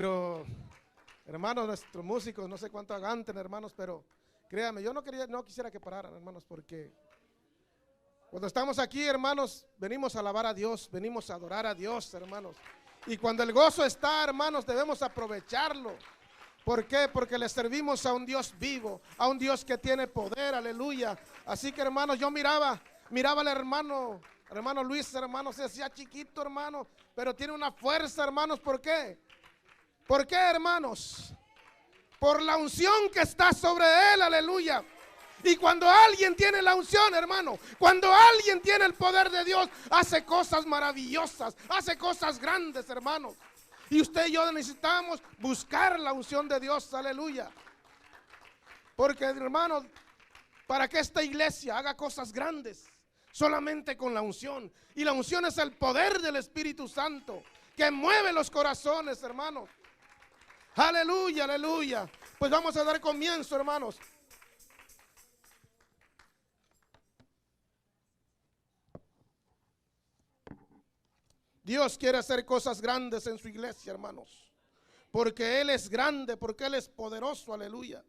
Pero, hermanos, nuestros músicos, no sé cuánto aguanten, hermanos, pero créanme, yo no quisiera que pararan, hermanos, porque cuando estamos aquí, hermanos, venimos a alabar a Dios, venimos a adorar a Dios, hermanos. Y cuando el gozo está, hermanos, debemos aprovecharlo. ¿Por qué? Porque le servimos a un Dios vivo, a un Dios que tiene poder, aleluya. Así que, hermanos, yo miraba al hermano Luis, hermano, se hacía chiquito, hermano, pero tiene una fuerza, hermanos. ¿Por qué? ¿Por qué, hermanos? Por la unción que está sobre él, aleluya. Y cuando alguien tiene la unción, hermano, cuando alguien tiene el poder de Dios, hace cosas maravillosas, hace cosas grandes, hermanos. Y usted y yo necesitamos buscar la unción de Dios, aleluya. Porque, hermanos, para que esta iglesia haga cosas grandes, solamente con la unción. Y la unción es el poder del Espíritu Santo que mueve los corazones, hermanos. Aleluya, aleluya. Pues vamos a dar comienzo, hermanos. Dios quiere hacer cosas grandes en su iglesia, hermanos. Porque Él es grande, porque Él es poderoso, aleluya.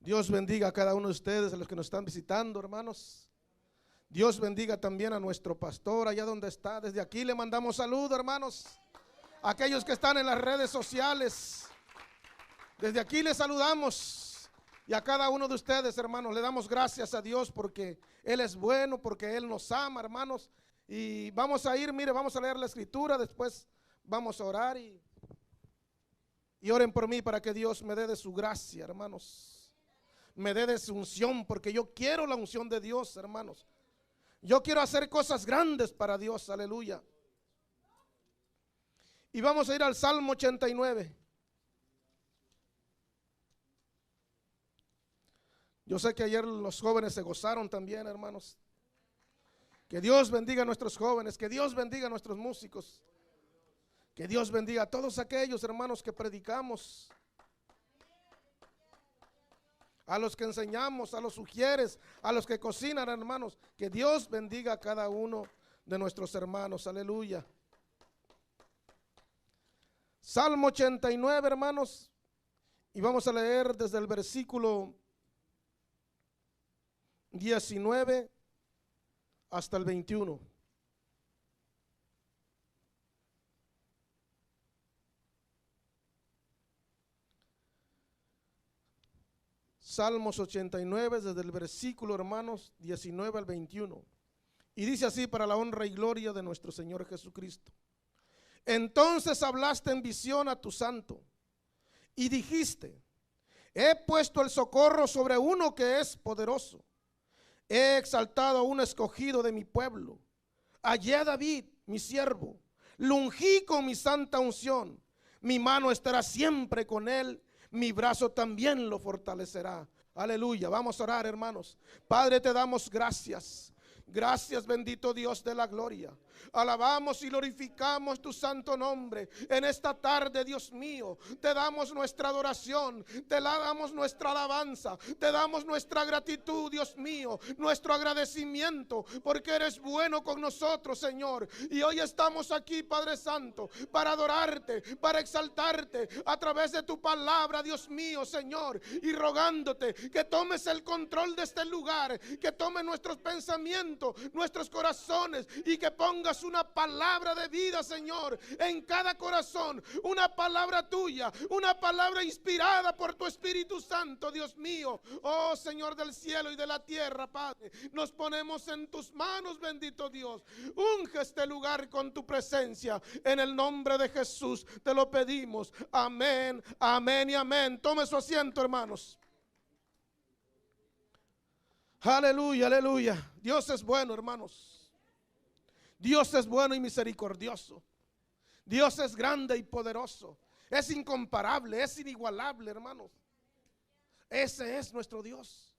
Dios bendiga a cada uno de ustedes, a los que nos están visitando, hermanos. Dios bendiga también a nuestro pastor allá donde está. Desde aquí le mandamos saludo, hermanos. A aquellos que están en las redes sociales, desde aquí les saludamos. Y a cada uno de ustedes, hermanos, le damos gracias a Dios porque Él es bueno, porque Él nos ama, hermanos. Y vamos a ir, mire, vamos a leer la escritura, después vamos a orar y oren por mí para que Dios me dé de su gracia, hermanos. Me dé de su unción, porque yo quiero la unción de Dios, hermanos. Yo quiero hacer cosas grandes para Dios, aleluya. Y vamos a ir al Salmo 89. Yo sé que ayer los jóvenes se gozaron también, hermanos. Que Dios bendiga a nuestros jóvenes, que Dios bendiga a nuestros músicos, que Dios bendiga a todos aquellos, hermanos, que predicamos, a los que enseñamos, a los sugieres, a los que cocinan, hermanos. Que Dios bendiga a cada uno de nuestros hermanos, aleluya. Salmo 89, hermanos, y vamos a leer desde el versículo 19 hasta el 21. Salmos 89 desde el versículo, hermanos, 19 al 21. Y dice así, para la honra y gloria de nuestro Señor Jesucristo. Entonces hablaste en visión a tu santo y dijiste: he puesto el socorro sobre uno que es poderoso. He exaltado a un escogido de mi pueblo. Hallé a David, mi siervo. Lo ungí con mi santa unción. Mi mano estará siempre con él. Mi brazo también lo fortalecerá. Aleluya. Vamos a orar, hermanos. Padre, te damos gracias. Gracias, bendito Dios de la gloria. Alabamos y glorificamos tu santo nombre en esta tarde, Dios mío. Te damos nuestra adoración, te damos nuestra alabanza, te damos nuestra gratitud, Dios mío, nuestro agradecimiento, porque eres bueno con nosotros, Señor. Y hoy estamos aquí, Padre Santo, para adorarte, para exaltarte a través de tu palabra, Dios mío, Señor, y rogándote que tomes el control de este lugar, que tomes nuestros pensamientos, nuestros corazones, y que pongas una palabra de vida, Señor, en cada corazón, una palabra tuya, una palabra inspirada por tu Espíritu Santo, Dios mío. Oh Señor del cielo y de la tierra, Padre, nos ponemos en tus manos, bendito Dios. Unge este lugar con tu presencia, en el nombre de Jesús te lo pedimos. Amén, amén y amén. Tome su asiento, hermanos. Aleluya, aleluya. Dios es bueno, hermanos. Dios es bueno y misericordioso. Dios es grande y poderoso. Es incomparable, es inigualable, hermanos. Ese es nuestro Dios.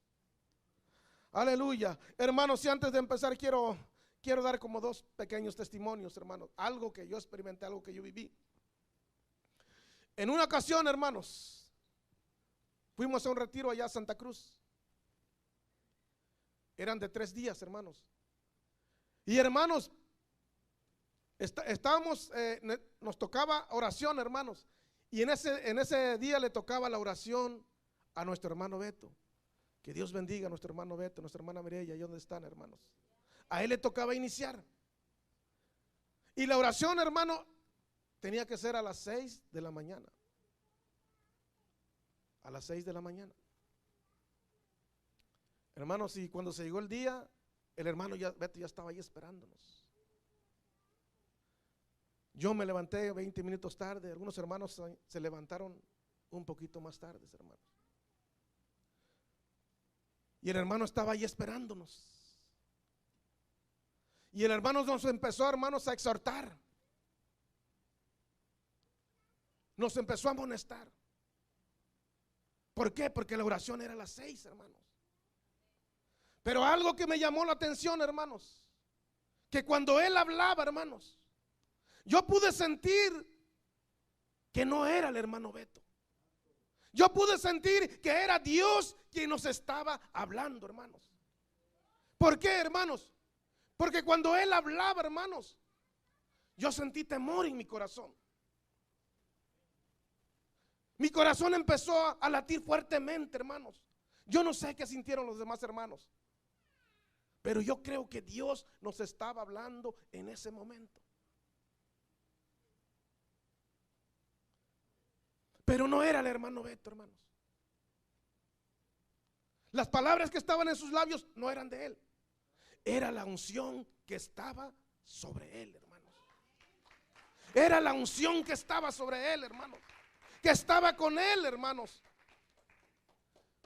Aleluya. Hermanos, y antes de empezar quiero dar como dos pequeños testimonios, hermanos. Algo que yo experimenté, algo que yo viví. En una ocasión, hermanos, fuimos a un retiro allá a Santa Cruz. eran de 3 días, hermanos. Y hermanos, estábamos, nos tocaba oración, hermanos. Y en ese día le tocaba la oración a nuestro hermano Beto. Que Dios bendiga a nuestro hermano Beto, nuestra hermana Mireya, ¿y dónde están, hermanos? A él le tocaba iniciar. Y la oración, hermano, tenía que ser a las 6 de la mañana. A las 6 de la mañana. Hermanos, y cuando se llegó el día, el hermano Beto ya estaba ahí esperándonos. Yo me levanté 20 minutos tarde, algunos hermanos se levantaron un poquito más tarde, hermanos. Y el hermano estaba ahí esperándonos. Y el hermano nos empezó, hermanos, a exhortar. Nos empezó a amonestar. ¿Por qué? Porque la oración era a las 6, hermanos. Pero algo que me llamó la atención, hermanos, que cuando él hablaba, hermanos, yo pude sentir que no era el hermano Beto. Yo pude sentir que era Dios quien nos estaba hablando, hermanos. ¿Por qué, hermanos? Porque cuando él hablaba, hermanos, yo sentí temor en mi corazón. Mi corazón empezó a latir fuertemente, hermanos. Yo no sé qué sintieron los demás hermanos, pero yo creo que Dios nos estaba hablando en ese momento. Pero no era el hermano Beto, hermanos. Las palabras que estaban en sus labios no eran de él. Era la unción que estaba sobre él, hermanos. Era la unción que estaba sobre él, hermanos. Que estaba con él, hermanos.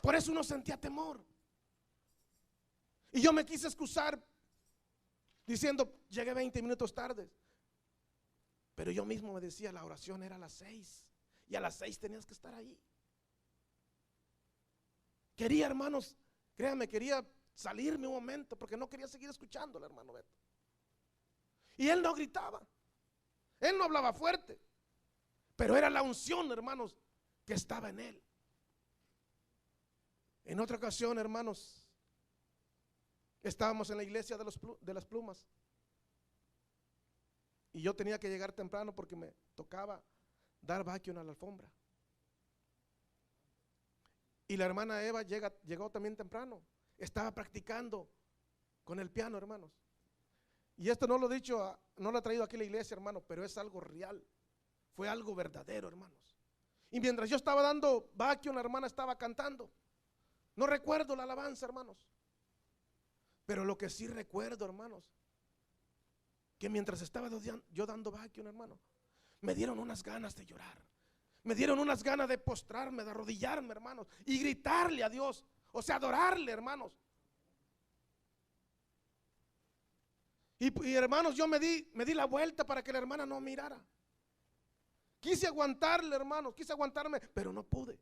Por eso uno sentía temor. Y yo me quise excusar diciendo, llegué 20 minutos tarde. Pero yo mismo me decía, la oración era a las 6. Y a las 6 tenías que estar ahí. Quería, hermanos, créanme, quería salirme un momento porque no quería seguir escuchando al hermano Beto. Y él no gritaba, él no hablaba fuerte, pero era la unción, hermanos, que estaba en él. En otra ocasión, hermanos, estábamos en la iglesia de las plumas y yo tenía que llegar temprano porque me tocaba dar vacuum a la alfombra. Y la hermana Eva llegó también temprano. Estaba practicando con el piano, hermanos. Y esto no lo he dicho, no lo he traído aquí a la iglesia, hermano, pero es algo real. Fue algo verdadero, hermanos. Y mientras yo estaba dando vacuum, la hermana estaba cantando. No recuerdo la alabanza, hermanos. Pero lo que sí recuerdo, hermanos, que mientras estaba yo dando vacuum, hermano, me dieron unas ganas de llorar. Me dieron unas ganas de postrarme, de arrodillarme, hermanos, y gritarle a Dios, o sea, adorarle, hermanos. Y hermanos, yo me di la vuelta para que la hermana no mirara. Quise aguantarle, hermanos, quise aguantarme, pero no pude.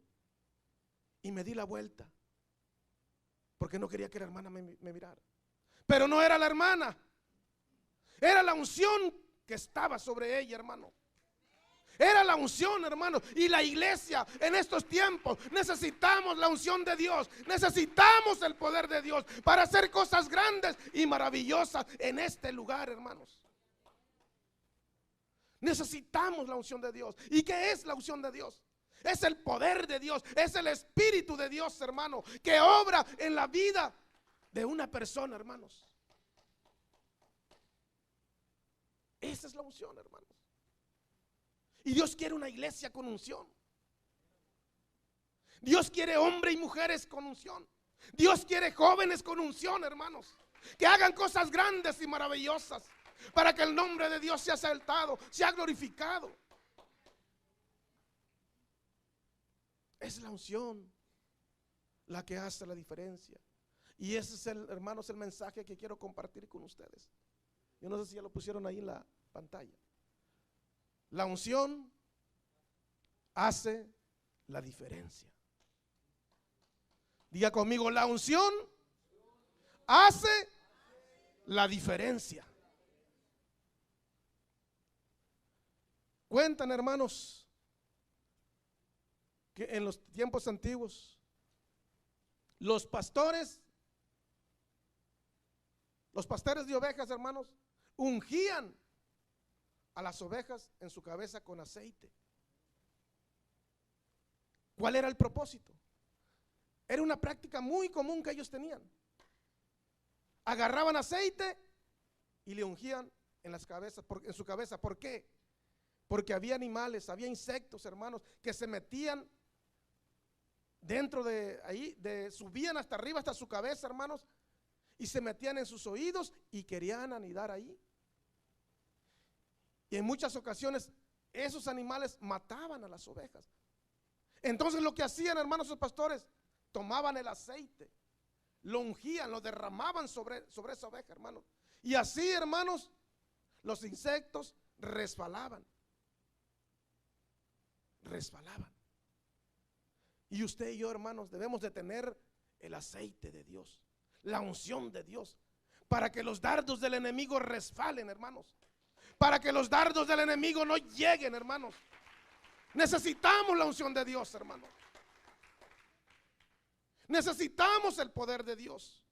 Y me di la vuelta, porque no quería que la hermana me mirara. Pero no era la hermana, era la unción que estaba sobre ella, hermano. Era la unción, hermano. Y la iglesia en estos tiempos necesitamos la unción de Dios. Necesitamos el poder de Dios para hacer cosas grandes y maravillosas en este lugar, hermanos. Necesitamos la unción de Dios. ¿Y qué es la unción de Dios? Es el poder de Dios. Es el Espíritu de Dios, hermano, que obra en la vida de una persona, hermanos. Esa es la unción, hermanos. Y Dios quiere una iglesia con unción. Dios quiere hombres y mujeres con unción. Dios quiere jóvenes con unción, hermanos, que hagan cosas grandes y maravillosas para que el nombre de Dios sea exaltado, sea glorificado. Es la unción la que hace la diferencia. Y ese es, hermanos, el mensaje que quiero compartir con ustedes. Yo no sé si ya lo pusieron ahí en la pantalla. La unción hace la diferencia. Diga conmigo, la unción hace la diferencia. Cuentan, hermanos, que en los tiempos antiguos los pastores Los pastores de ovejas, hermanos, ungían a las ovejas en su cabeza con aceite. ¿Cuál era el propósito? Era una práctica muy común que ellos tenían. Agarraban aceite y le ungían en las cabezas, en su cabeza. ¿Por qué? Porque había animales, había insectos, hermanos, que se metían dentro de ahí, subían hasta arriba, hasta su cabeza, hermanos, y se metían en sus oídos y querían anidar ahí. Y en muchas ocasiones esos animales mataban a las ovejas. Entonces lo que hacían, hermanos, los pastores, tomaban el aceite, lo ungían, lo derramaban sobre esa oveja, hermanos. Y así, hermanos, los insectos resbalaban. Y usted y yo, hermanos, debemos de tener el aceite de Dios, la unción de Dios, para que los dardos del enemigo resbalen, hermanos, para que los dardos del enemigo no lleguen, hermanos. Necesitamos la unción de Dios, hermanos. Necesitamos el poder de Dios.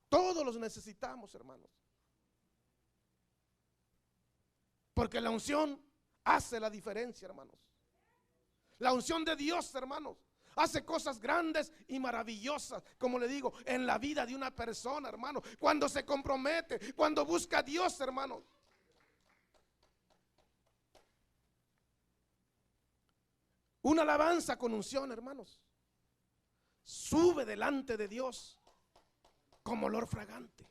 Todos los necesitamos, hermanos, porque la unción hace la diferencia, hermanos. La unción de Dios, hermanos, hace cosas grandes y maravillosas, como le digo, en la vida de una persona, hermano, cuando se compromete, cuando busca a Dios, hermanos. Una alabanza con unción, hermanos, sube delante de Dios como olor fragante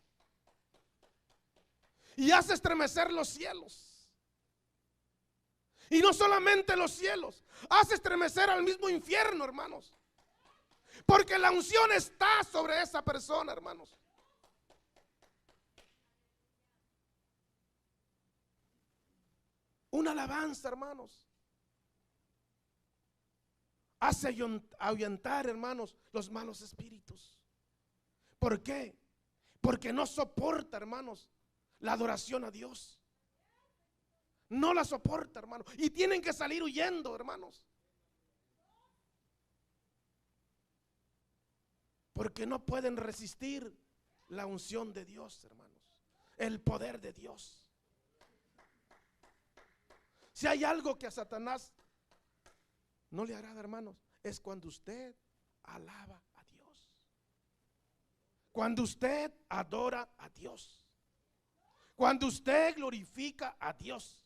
y hace estremecer los cielos. Y no solamente los cielos, hace estremecer al mismo infierno, hermanos, porque la unción está sobre esa persona, hermanos. Una alabanza, hermanos, hace ahuyentar, hermanos, los malos espíritus. ¿Por qué? Porque no soporta, hermanos, la adoración a Dios. No la soporta, hermanos, y tienen que salir huyendo, hermanos, porque no pueden resistir la unción de Dios, hermanos, el poder de Dios. Si hay algo que a Satanás no le agrada, hermanos, es cuando usted alaba a Dios, cuando usted adora a Dios, cuando usted glorifica a Dios.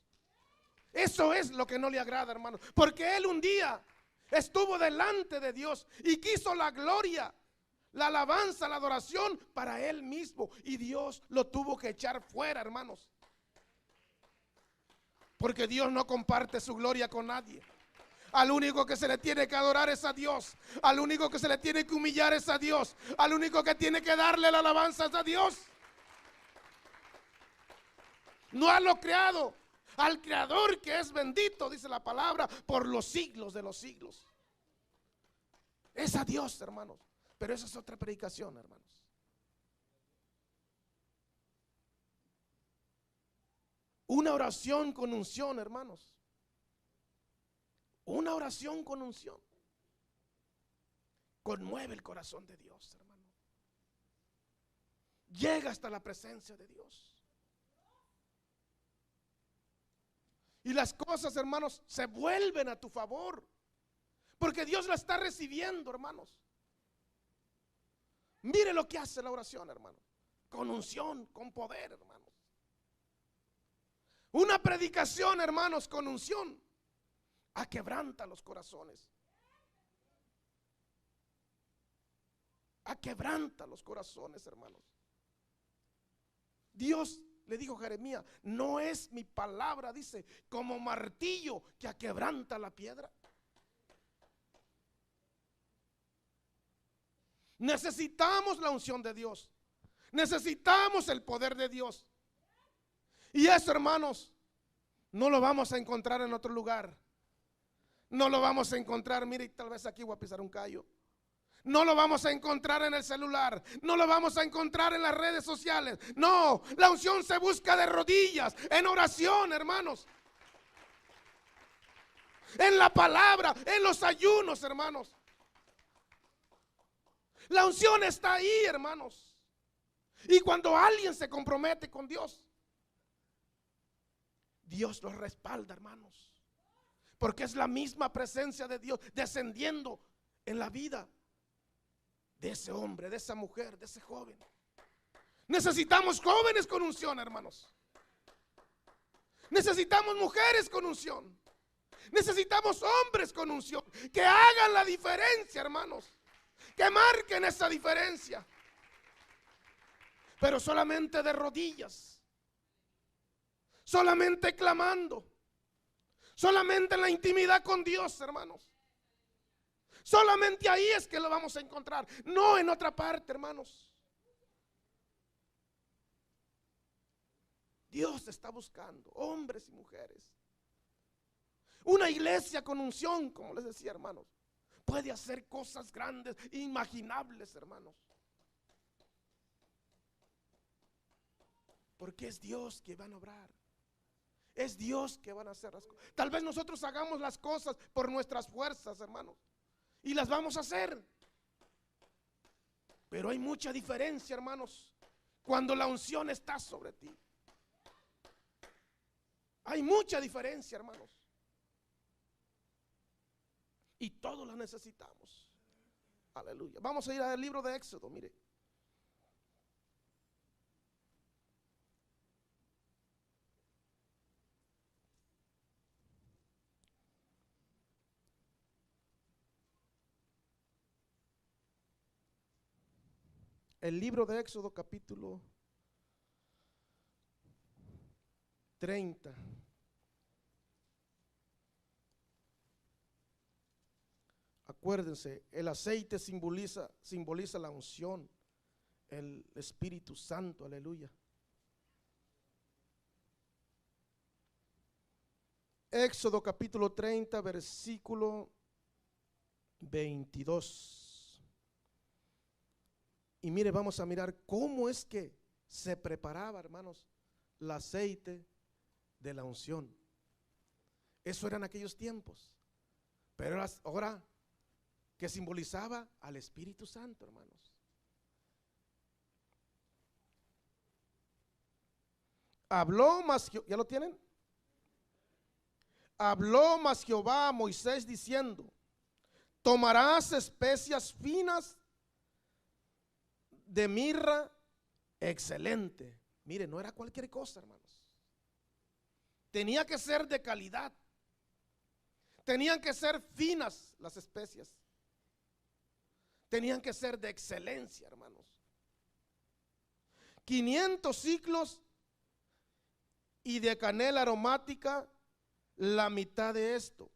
Eso es lo que no le agrada, hermano, porque él un día estuvo delante de Dios y quiso la gloria, la alabanza, la adoración para él mismo, y Dios lo tuvo que echar fuera, hermanos, porque Dios no comparte su gloria con nadie. Al único que se le tiene que adorar es a Dios, al único que se le tiene que humillar es a Dios, al único que tiene que darle la alabanza es a Dios, no a lo creado. Al Creador, que es bendito, dice la palabra, por los siglos de los siglos. Es a Dios, hermanos. Pero esa es otra predicación, hermanos. Una oración con unción, hermanos. Una oración con unción conmueve el corazón de Dios, hermano. Llega hasta la presencia de Dios. Y las cosas, hermanos, se vuelven a tu favor, porque Dios la está recibiendo, hermanos. Mire lo que hace la oración, hermano, con unción, con poder, hermanos. Una predicación, hermanos, con unción aquebranta los corazones. Aquebranta los corazones, hermanos. Dios le dijo a Jeremías: no es mi palabra, dice, como martillo que aquebranta la piedra. Necesitamos la unción de Dios. Necesitamos el poder de Dios. Y eso, hermanos, no lo vamos a encontrar en otro lugar. No lo vamos a encontrar, mire, tal vez aquí voy a pisar un callo. No lo vamos a encontrar en el celular. No lo vamos a encontrar en las redes sociales. No, la unción se busca de rodillas, en oración, hermanos. En la palabra, en los ayunos, hermanos. La unción está ahí, hermanos. Y cuando alguien se compromete con Dios, Dios los respalda, hermanos. Porque es la misma presencia de Dios descendiendo en la vida de ese hombre, de esa mujer, de ese joven. Necesitamos jóvenes con unción, hermanos. Necesitamos mujeres con unción. Necesitamos hombres con unción que hagan la diferencia, hermanos. Que marquen esa diferencia. Pero solamente de rodillas. Solamente clamando. Solamente en la intimidad con Dios, hermanos. Solamente ahí es que lo vamos a encontrar. No en otra parte, hermanos. Dios está buscando hombres y mujeres. Una iglesia con unción, como les decía, hermanos, puede hacer cosas grandes, inimaginables, hermanos. Porque es Dios que va a obrar. Es Dios que van a hacer las cosas. Tal vez nosotros hagamos las cosas por nuestras fuerzas, hermanos, y las vamos a hacer. Pero hay mucha diferencia, hermanos, cuando la unción está sobre ti. Hay mucha diferencia, hermanos. Y todos la necesitamos. Aleluya. Vamos a ir al libro de Éxodo, mire. El libro de Éxodo capítulo 30. Acuérdense, el aceite simboliza la unción, el Espíritu Santo, aleluya. Éxodo capítulo 30, versículo 22. Y mire, vamos a mirar cómo es que se preparaba, hermanos, el aceite de la unción. Eso era en aquellos tiempos. Pero ahora que simbolizaba al Espíritu Santo, hermanos. Habló más, ¿ya lo tienen? Habló más Jehová a Moisés diciendo: tomarás especias finas de mirra excelente. Mire, no era cualquier cosa, hermanos. Tenía que ser de calidad. Tenían que ser finas las especias. Tenían que ser de excelencia, hermanos. 500 siclos y de canela aromática la mitad de esto.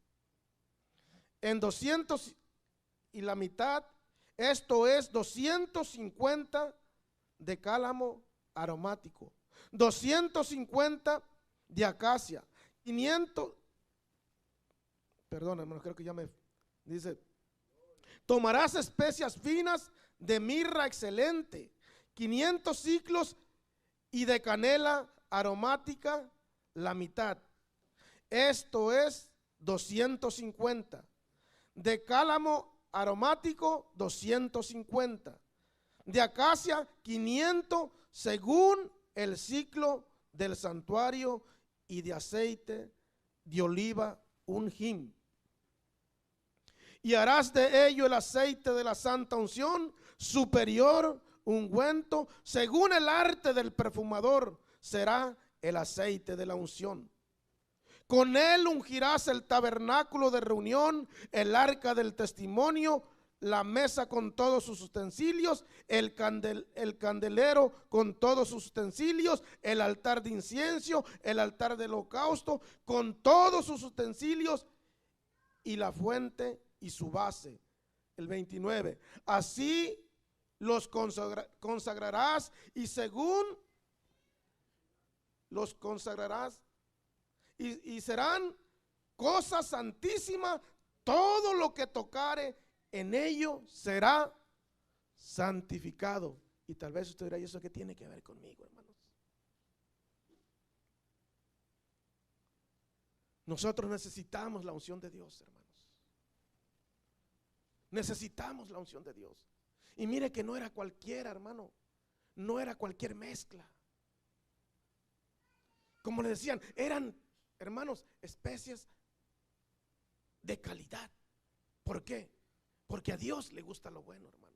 En 200 y la mitad, esto es 250 de cálamo aromático, 250 de acacia, 500, perdón, hermanos, creo que ya me dice, tomarás especias finas de mirra excelente, 500 siclos y de canela aromática la mitad. Esto es 250. De cálamo aromático 250. De acacia 500 según el ciclo del santuario, y de aceite de oliva un hin. Y harás de ello el aceite de la santa unción superior, ungüento, según el arte del perfumador será el aceite de la unción. Con él ungirás el tabernáculo de reunión, el arca del testimonio, la mesa con todos sus utensilios, el candelero con todos sus utensilios, el altar de incienso, el altar del holocausto con todos sus utensilios, y la fuente y su base. El 29. Así los consagrarás, y según los consagrarás, y serán cosas santísimas, todo lo que tocare en ello será santificado. Y tal vez usted dirá: ¿y eso qué tiene que ver conmigo, hermanos? Nosotros necesitamos la unción de Dios, hermanos. Necesitamos la unción de Dios. Y mire que no era cualquiera, hermano. No era cualquier mezcla. Como le decían, eran, hermanos, especies de calidad. ¿Por qué? Porque a Dios le gusta lo bueno, hermano.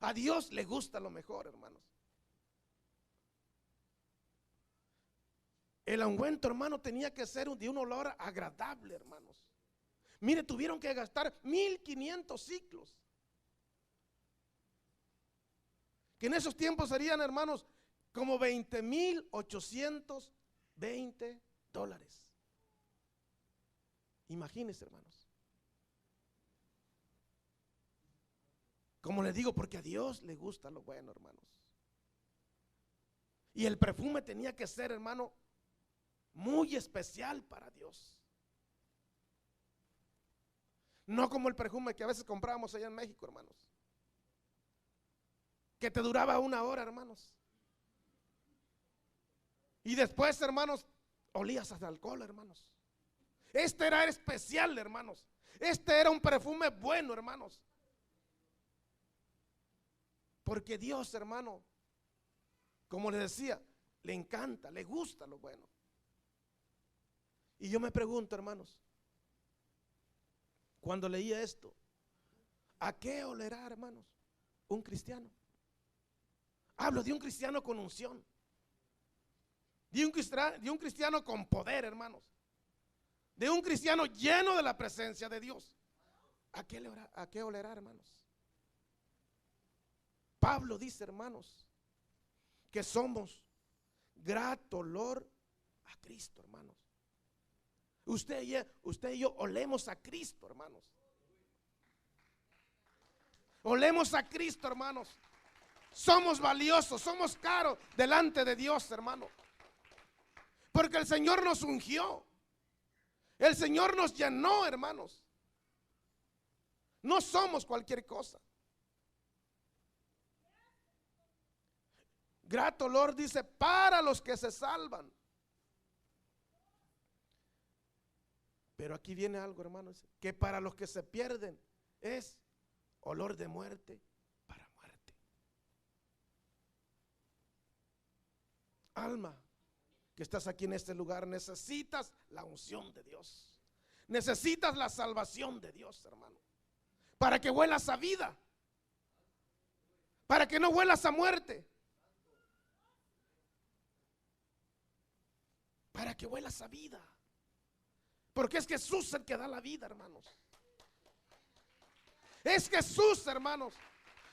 A Dios le gusta lo mejor, hermanos. El ungüento, hermano, tenía que ser de un olor agradable, hermanos. Mire, tuvieron que gastar 1500 ciclos. Que en esos tiempos serían, hermanos, como 20,820 dólares. Imagínense, hermanos. Como les digo, porque a Dios le gusta lo bueno, hermanos. Y el perfume tenía que ser, hermano, muy especial para Dios. No como el perfume que a veces comprábamos allá en México, hermanos, que te duraba 1 hora, hermanos. Y después, hermanos, olías hasta alcohol, hermanos. Este era especial, hermanos. Este era un perfume bueno, hermanos. Porque Dios, hermano, como le decía, le encanta, le gusta lo bueno. Y yo me pregunto, hermanos, cuando leía esto, ¿a qué olerá, hermanos, un cristiano? Hablo de un cristiano con unción, de un cristiano con poder, hermanos, de un cristiano lleno de la presencia de Dios. ¿A qué olerá, hermanos? Pablo dice, hermanos, que somos grato olor a Cristo, hermanos. Usted y yo olemos a Cristo, hermanos. Olemos a Cristo, hermanos. Somos valiosos, somos caros delante de Dios, hermano. Porque el Señor nos ungió. El Señor nos llenó, hermanos. No somos cualquier cosa. Grato olor dice para los que se salvan. Pero aquí viene algo, hermanos, que para los que se pierden es olor de muerte para muerte. Alma que estás aquí en este lugar, necesitas la unción de Dios. Necesitas la salvación de Dios, hermano, para que huelas a vida, para que no huelas a muerte, para que huelas a vida. Porque es Jesús el que da la vida, hermanos. Es Jesús, hermanos,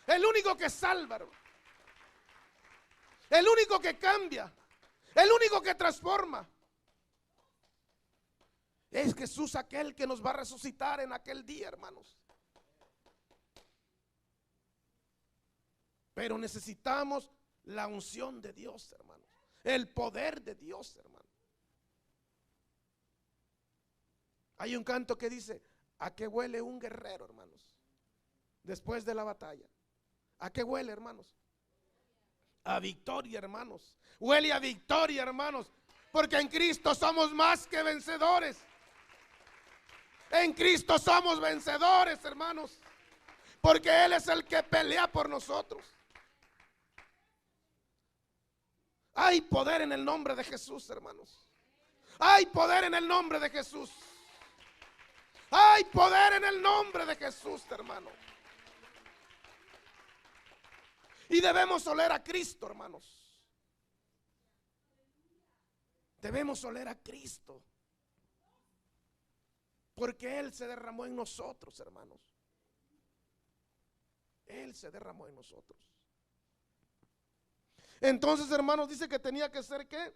el único que salva, hermano. El único que cambia, el único que transforma. Es Jesús aquel que nos va a resucitar en aquel día, hermanos. Pero necesitamos la unción de Dios, hermanos. El poder de Dios, hermano. Hay un canto que dice: ¿a qué huele un guerrero, hermanos? Después de la batalla. ¿A qué huele, hermanos? A victoria, hermanos. Huele a victoria, hermanos. Porque en Cristo somos más que vencedores. En Cristo somos vencedores, hermanos. Porque Él es el que pelea por nosotros. Hay poder en el nombre de Jesús, hermanos. Hay poder en el nombre de Jesús. Hay poder en el nombre de Jesús, hermano. Y debemos oler a Cristo, hermanos. Debemos oler a Cristo. Porque Él se derramó en nosotros, hermanos. Él se derramó en nosotros. Entonces, hermanos, dice que tenía que ser ¿qué?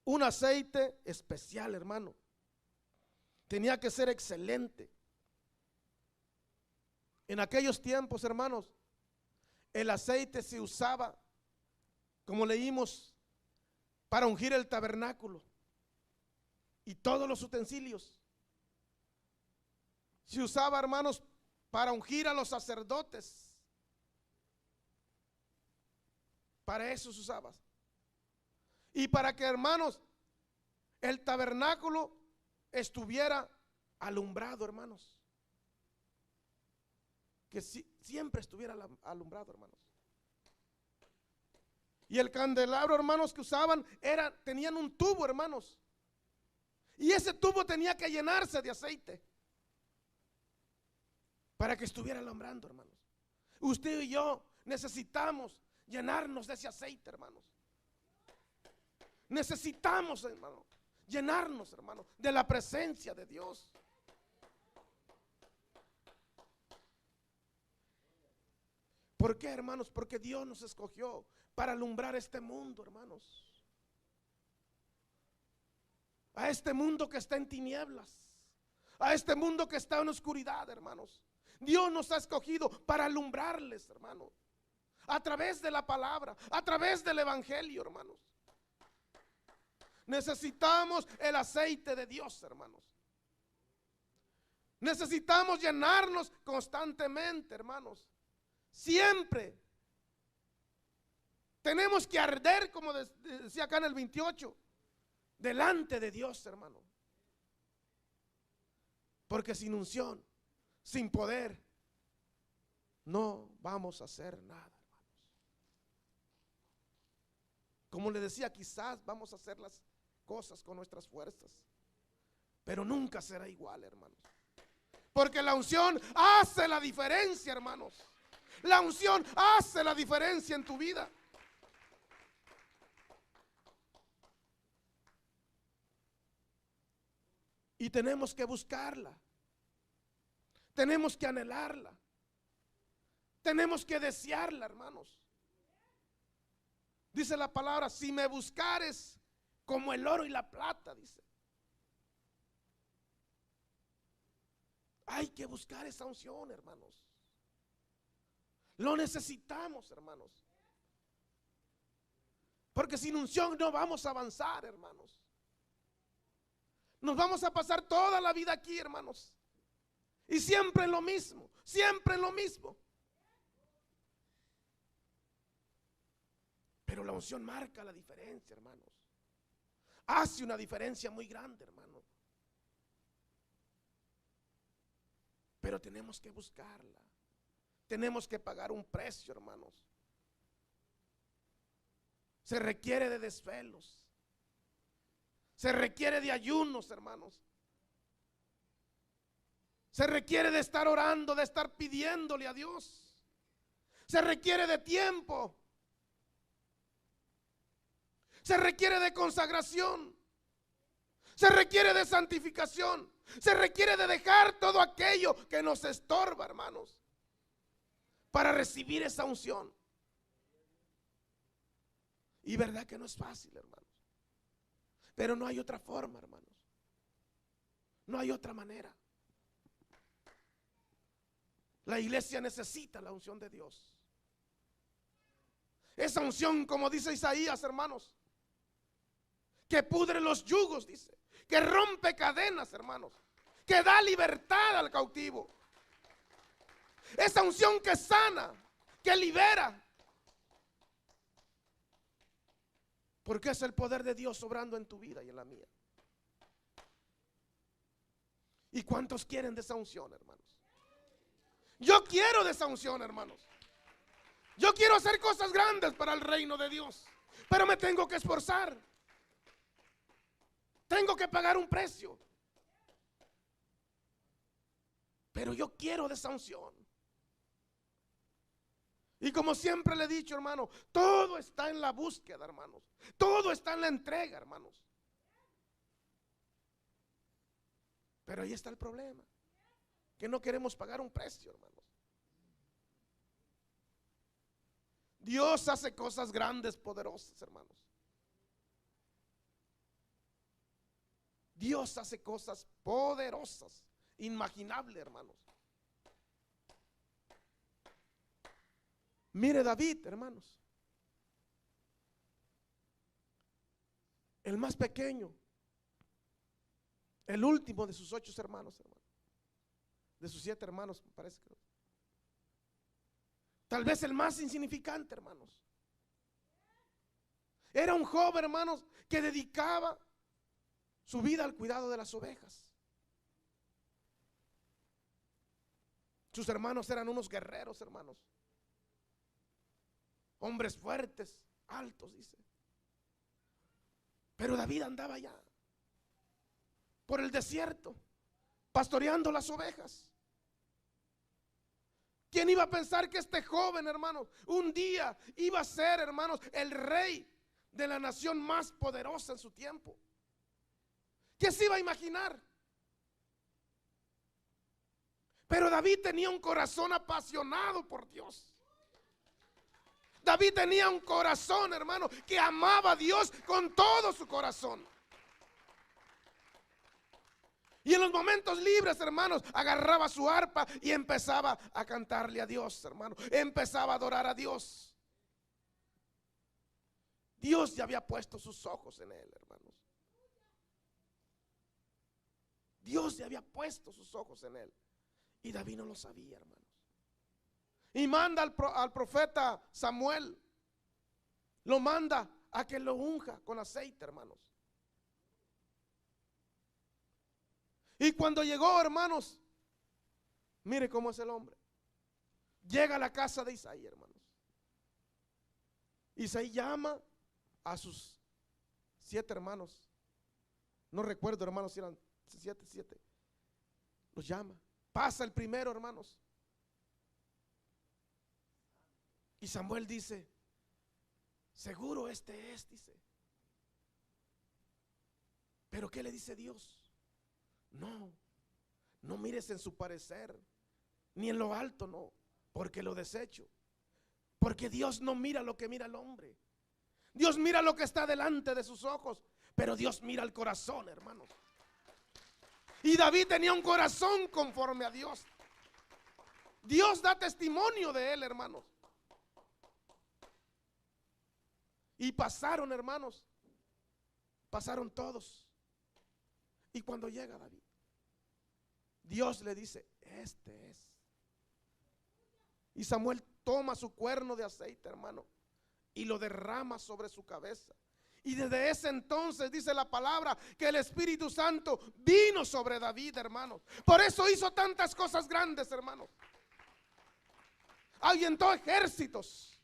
Un aceite especial, hermano. Tenía que ser excelente. En aquellos tiempos, hermanos, el aceite se usaba, como leímos, para ungir el tabernáculo y todos los utensilios. Se usaba, hermanos, para ungir a los sacerdotes. Para eso se usaba. Y para que, hermanos, el tabernáculo estuviera alumbrado, hermanos. que siempre estuviera alumbrado, hermanos. Y el candelabro, hermanos, que usaban tenían un tubo, hermanos. Y ese tubo tenía que llenarse de aceite para que estuviera alumbrando, hermanos. Usted y yo necesitamos llenarnos de ese aceite, hermanos. Necesitamos, hermano, llenarnos, hermano, de la presencia de Dios. ¿Por qué, hermanos? Porque Dios nos escogió para alumbrar este mundo, hermanos. A este mundo que está en tinieblas, a este mundo que está en oscuridad, hermanos. Dios nos ha escogido para alumbrarles, hermanos, a través de la palabra, a través del evangelio, hermanos. Necesitamos el aceite de Dios, hermanos. Necesitamos llenarnos constantemente, hermanos. Siempre tenemos que arder, como decía acá en el 28, delante de Dios, hermano. Porque sin unción, sin poder, no vamos a hacer nada, hermanos. Como le decía, quizás vamos a hacer las cosas con nuestras fuerzas, pero nunca será igual, hermanos. Porque la unción hace la diferencia, hermanos. La unción hace la diferencia en tu vida. Y tenemos que buscarla. Tenemos que anhelarla. Tenemos que desearla, hermanos. Dice la palabra, si me buscares como el oro y la plata, dice. Hay que buscar esa unción, hermanos. Lo necesitamos, hermanos. Porque sin unción no vamos a avanzar, hermanos. Nos vamos a pasar toda la vida aquí, hermanos. Y siempre en lo mismo, siempre en lo mismo. Pero la unción marca la diferencia, hermanos. Hace una diferencia muy grande, hermano. Pero tenemos que buscarla. Tenemos que pagar un precio, hermanos. Se requiere de desvelos. Se requiere de ayunos, hermanos. Se requiere de estar orando, de estar pidiéndole a Dios. Se requiere de tiempo. Se requiere de consagración. Se requiere de santificación. Se requiere de dejar todo aquello que nos estorba, hermanos, para recibir esa unción. Y verdad que no es fácil, hermanos. Pero no hay otra forma, hermanos. No hay otra manera. La iglesia necesita la unción de Dios. Esa unción, como dice Isaías, hermanos, que pudre los yugos, dice, que rompe cadenas, hermanos, que da libertad al cautivo. Esa unción que sana, que libera. Porque es el poder de Dios obrando en tu vida y en la mía. ¿Y cuántos quieren de esa unción, hermanos? Yo quiero de esa unción, hermanos. Yo quiero hacer cosas grandes para el reino de Dios, pero me tengo que esforzar. Tengo que pagar un precio. Pero yo quiero de esa unción. Y como siempre le he dicho, hermano, todo está en la búsqueda, hermanos. Todo está en la entrega, hermanos. Pero ahí está el problema, que no queremos pagar un precio, hermanos. Dios hace cosas grandes, poderosas, hermanos. Dios hace cosas poderosas, inimaginables, hermanos. Mire David, hermanos, el más pequeño, el último de sus 8 hermanos, de sus 7 hermanos, me parece que tal vez el más insignificante, hermanos. Era un joven, hermanos, que dedicaba su vida al cuidado de las ovejas. Sus hermanos eran unos guerreros, hermanos. Hombres fuertes, altos, dice. Pero David andaba allá por el desierto, pastoreando las ovejas. ¿Quién iba a pensar que este joven, hermanos, un día iba a ser, hermanos, el rey de la nación más poderosa en su tiempo? ¿Qué se iba a imaginar? Pero David tenía un corazón apasionado por Dios. David tenía un corazón, hermano, que amaba a Dios con todo su corazón. Y en los momentos libres, hermanos, agarraba su arpa y empezaba a cantarle a Dios, hermano. Empezaba a adorar a Dios. Dios ya había puesto sus ojos en él, hermanos. Dios ya había puesto sus ojos en él. Y David no lo sabía, hermanos. Y manda al profeta Samuel. Lo manda a que lo unja con aceite, hermanos. Y cuando llegó, hermanos, mire cómo es el hombre. Llega a la casa de Isaí, hermanos. Isaí llama a sus 7 hermanos. No recuerdo, hermanos, si eran 7. Los llama. Pasa el primero, hermanos. Y Samuel dice, seguro este es, dice. Pero ¿qué le dice Dios? No mires en su parecer, ni en lo alto, no, porque lo desecho. Porque Dios no mira lo que mira el hombre. Dios mira lo que está delante de sus ojos, pero Dios mira el corazón, hermanos. Y David tenía un corazón conforme a Dios. Dios da testimonio de él, hermanos. Y pasaron, hermanos, pasaron todos. Y cuando llega David, Dios le dice, este es. Y Samuel toma su cuerno de aceite, hermano, y lo derrama sobre su cabeza. Y desde ese entonces dice la palabra que el Espíritu Santo vino sobre David, hermanos. Por eso hizo tantas cosas grandes, hermanos. Ahuyentó ejércitos.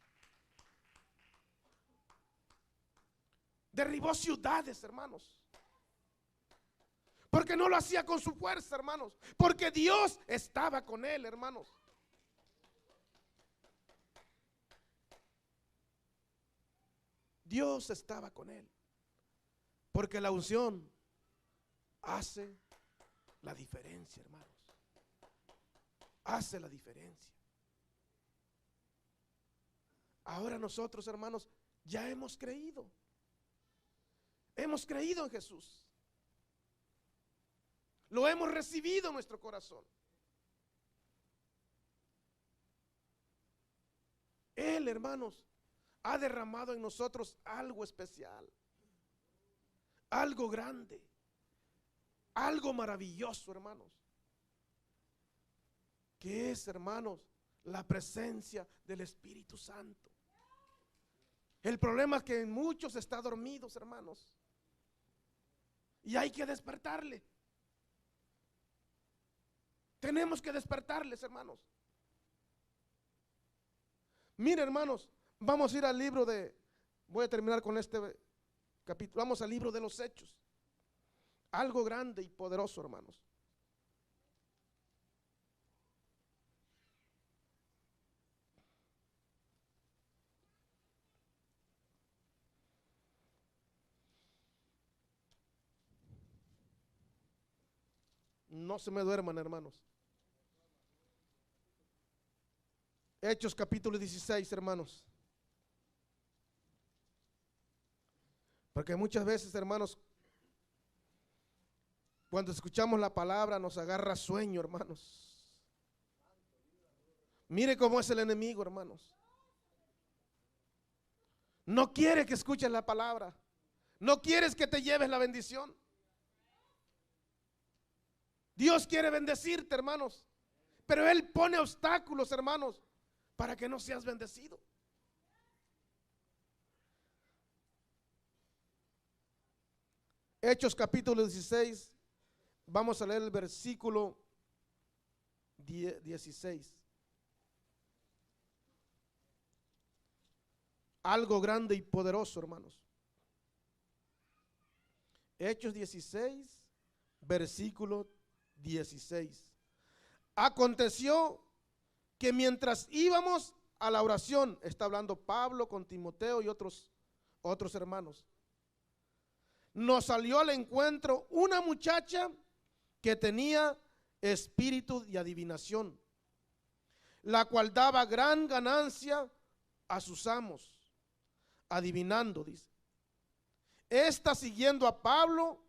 Derribó ciudades, hermanos. Porque no lo hacía con su fuerza, hermanos. Porque Dios estaba con él, hermanos. Dios estaba con él. Porque la unción hace la diferencia, hermanos. Hace la diferencia. Ahora nosotros, hermanos, ya hemos creído. Hemos creído en Jesús. Lo hemos recibido en nuestro corazón. Él, hermanos, ha derramado en nosotros algo especial, algo grande, algo maravilloso, hermanos, que es, hermanos, la presencia del Espíritu Santo. El problema es que en muchos está dormidos, hermanos, y hay que despertarle. Tenemos que despertarles, hermanos. Mire, hermanos, vamos a ir al libro de, voy a terminar con este capítulo, vamos al libro de los Hechos. Algo grande y poderoso, hermanos. No se me duerman, hermanos. Hechos capítulo 16, hermanos. Porque muchas veces, hermanos, cuando escuchamos la palabra nos agarra sueño, hermanos. Mire cómo es el enemigo, hermanos. No quiere que escuches la palabra. No quieres que te lleves la bendición. Dios quiere bendecirte, hermanos, pero Él pone obstáculos, hermanos, para que no seas bendecido. Hechos capítulo 16, vamos a leer el versículo 16. Algo grande y poderoso, hermanos. Hechos 16, versículo 16. Aconteció que mientras íbamos a la oración, está hablando Pablo con Timoteo y otros hermanos, nos salió al encuentro una muchacha que tenía espíritu de adivinación, la cual daba gran ganancia a sus amos, adivinando, dice. Esta, siguiendo a Pablo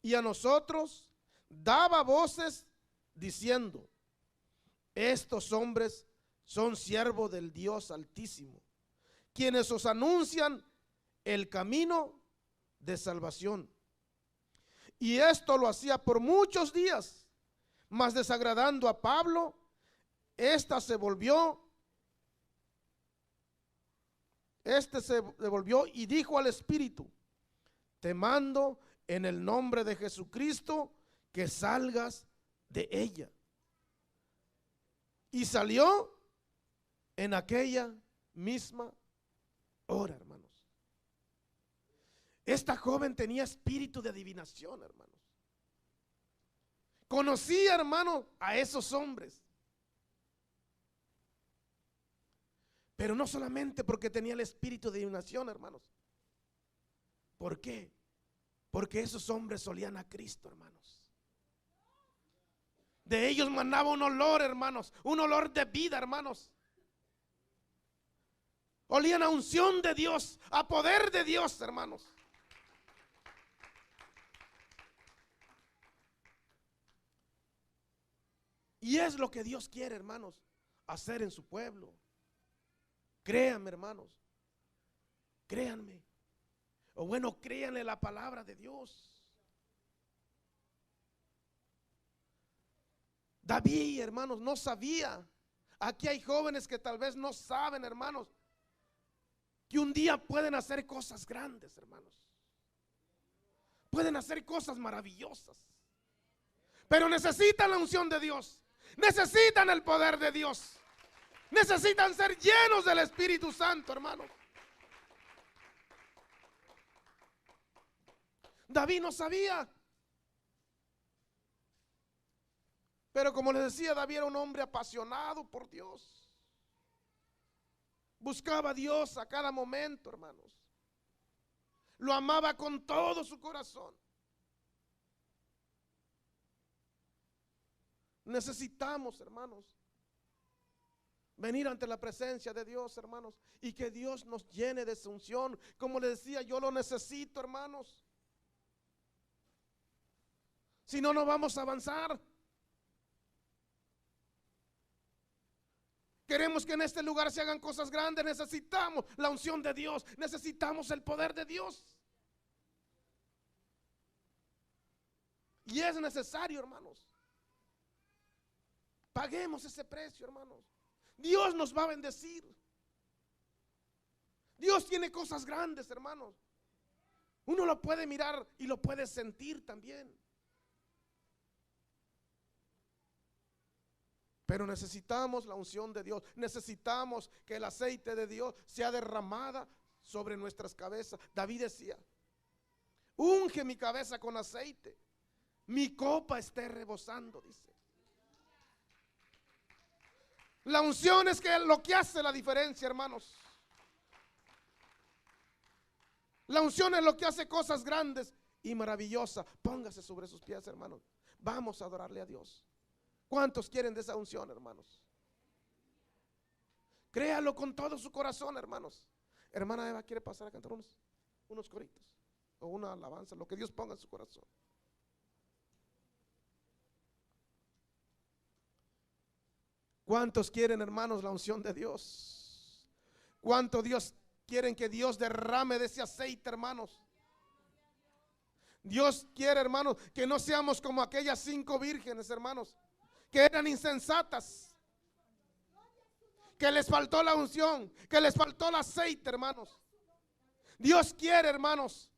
y a nosotros, daba voces diciendo: estos hombres son siervos del Dios Altísimo, quienes os anuncian el camino de salvación. Y esto lo hacía por muchos días, mas desagradando a Pablo, este se devolvió y dijo al espíritu: te mando en el nombre de Jesucristo que salgas de ella. Y salió en aquella misma hora, hermanos. Esta joven tenía espíritu de adivinación, hermanos. Conocía, hermano, a esos hombres. Pero no solamente porque tenía el espíritu de adivinación, hermanos. ¿Por qué? Porque esos hombres olían a Cristo, hermanos. De ellos manaba un olor, hermanos, un olor de vida, hermanos. Olían a unción de Dios, a poder de Dios, hermanos. Y es lo que Dios quiere, hermanos, hacer en su pueblo. Créanme, hermanos. Créanme. O bueno, créanle la palabra de Dios. David, hermanos, no sabía. Aquí hay jóvenes que tal vez no saben, hermanos, que un día pueden hacer cosas grandes, hermanos. Pueden hacer cosas maravillosas. Pero necesitan la unción de Dios. Necesitan el poder de Dios. Necesitan ser llenos del Espíritu Santo, hermanos. David no sabía. Pero como les decía, David era un hombre apasionado por Dios. Buscaba a Dios a cada momento, hermanos. Lo amaba con todo su corazón. Necesitamos, hermanos, venir ante la presencia de Dios, hermanos, y que Dios nos llene de su unción. Como les decía, yo lo necesito, hermanos. Si no, no vamos a avanzar. Queremos que en este lugar se hagan cosas grandes. Necesitamos la unción de Dios. Necesitamos el poder de Dios. Y es necesario, hermanos. Paguemos ese precio, hermanos. Dios nos va a bendecir. Dios tiene cosas grandes, hermanos. Uno lo puede mirar y lo puede sentir también. Pero necesitamos la unción de Dios. Necesitamos que el aceite de Dios sea derramada sobre nuestras cabezas. David decía: unge mi cabeza con aceite, mi copa esté rebosando, dice. La unción es lo que hace la diferencia, hermanos. La unción es lo que hace cosas grandes y maravillosas. Póngase sobre sus pies, hermanos. Vamos a adorarle a Dios. ¿Cuántos quieren de esa unción, hermanos? Créalo con todo su corazón, hermanos. Hermana Eva quiere pasar a cantar unos coritos o una alabanza, lo que Dios ponga en su corazón. ¿Cuántos quieren, hermanos, la unción de Dios? ¿Cuántos quieren que Dios derrame de ese aceite, hermanos? Dios quiere, hermanos, que no seamos como aquellas 5 vírgenes, hermanos, que eran insensatas, que les faltó la unción, que les faltó el aceite, hermanos. Dios quiere, hermanos,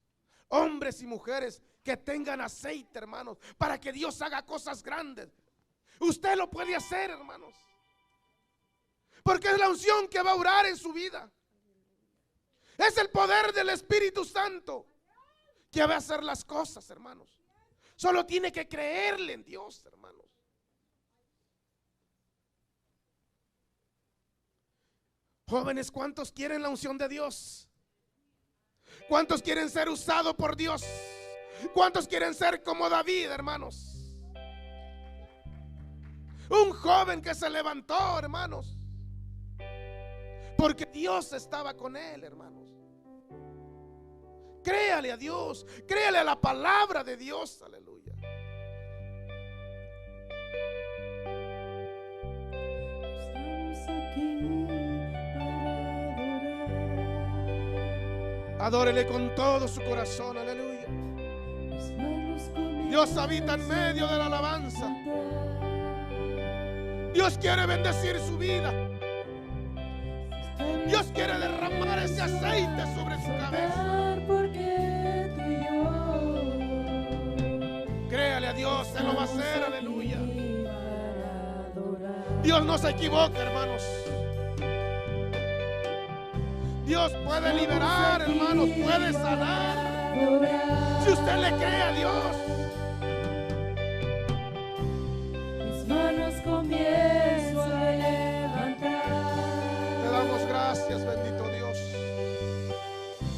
hombres y mujeres que tengan aceite, hermanos, para que Dios haga cosas grandes. Usted lo puede hacer, hermanos. Porque es la unción que va a orar en su vida. Es el poder del Espíritu Santo que va a hacer las cosas, hermanos. Solo tiene que creerle en Dios, hermanos. Jóvenes, ¿cuántos quieren la unción de Dios? ¿Cuántos quieren ser usados por Dios? ¿Cuántos quieren ser como David, hermanos? Un joven que se levantó, hermanos, porque Dios estaba con él, hermanos. Créale a Dios, créale a la palabra de Dios, aleluya. Adórele con todo su corazón, aleluya. Dios habita en medio de la alabanza. Dios quiere bendecir su vida. Dios quiere derramar ese aceite sobre su cabeza. Créale a Dios, Él lo va a hacer, aleluya. Dios no se equivoca, hermanos. Dios puede liberar, hermanos, puede sanar. Si usted le cree a Dios,